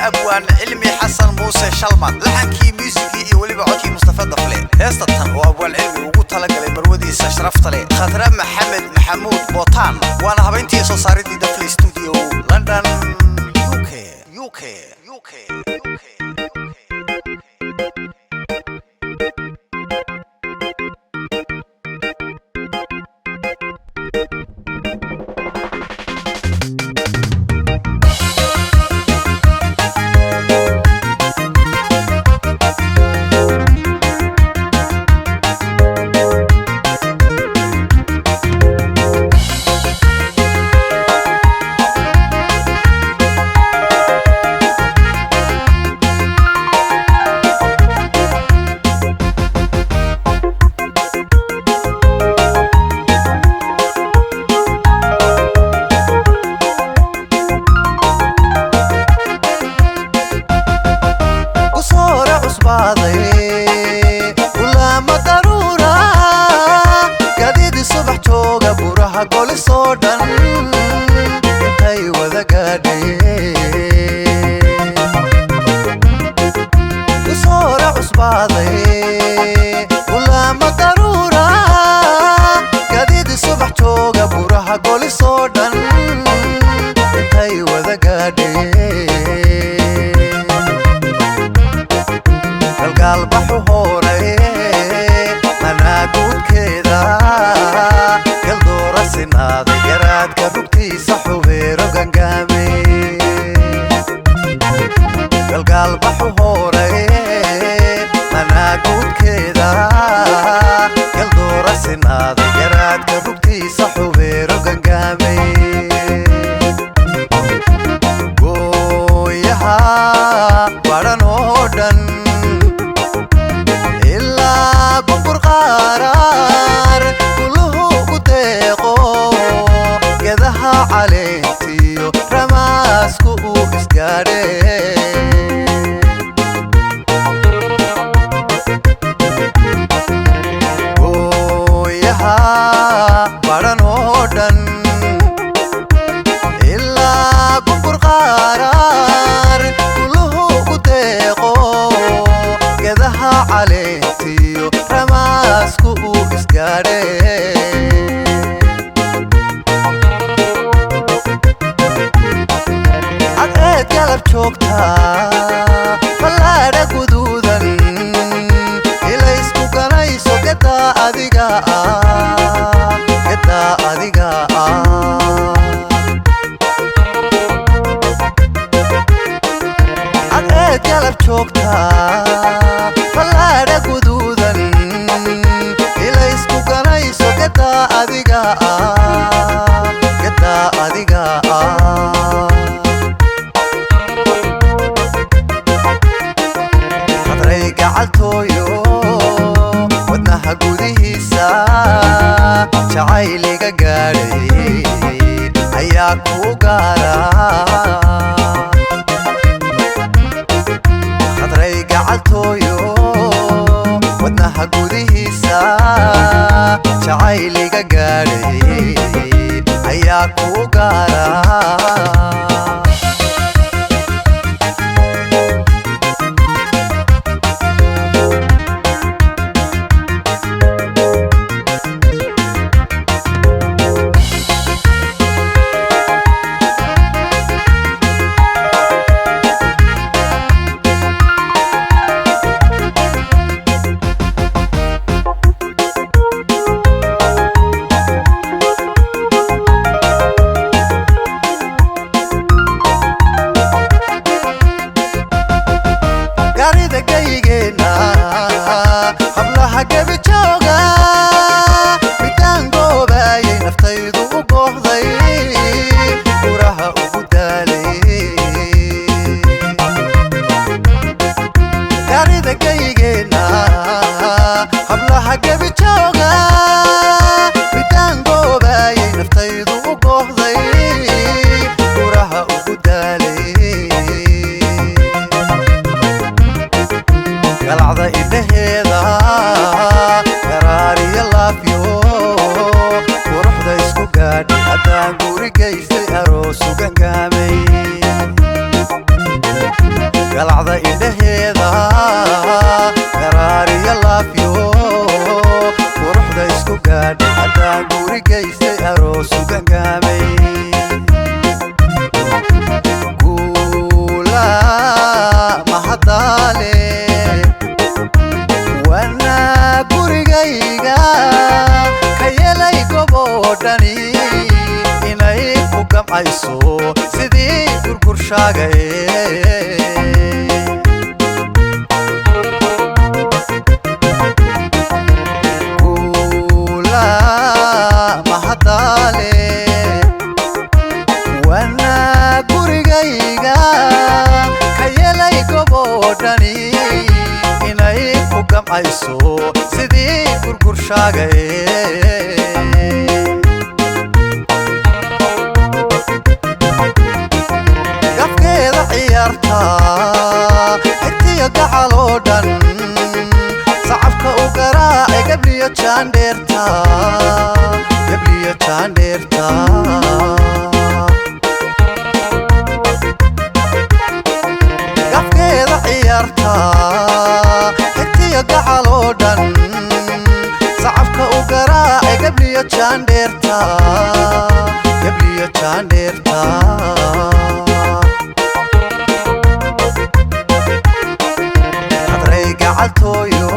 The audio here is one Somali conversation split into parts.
abwaan cilmi xasan muuse shalman laxankii muusigii iyo waliba codkii mustafa dafle heestatan oo abwaan cilmi ugu talagalay marwadiisa sharafta leh khadra maxamed maxamuud bootaan waana habeyntii soo saaridii dafle studio London UK gaadhay haddaan guri gaystay aroos u gangaamay guula mahadaale wana gurigayga ka yeelay goboo dhani inay ku gamcayso sidii gurgurshaagaye ayso sidii gurgurshaagaye gafkeeda ciyaarta xigtiya gacaloo dhan sacabka u garaace gabliya jaandheerta gafkeeda ciyaarta gacaloo dhan sacabka u garaace gabliya jaandheerta hadray gacaltooyo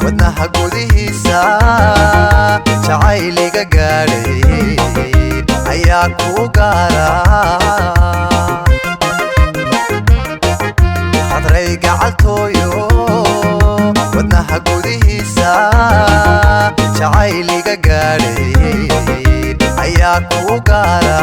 wadnaha gudihiisa jacayliga gaadhay ayaa kuu gaara hadray gacaltooyo wadnaha gudihiisa jacayliga gaadhay ayaa kuu gaara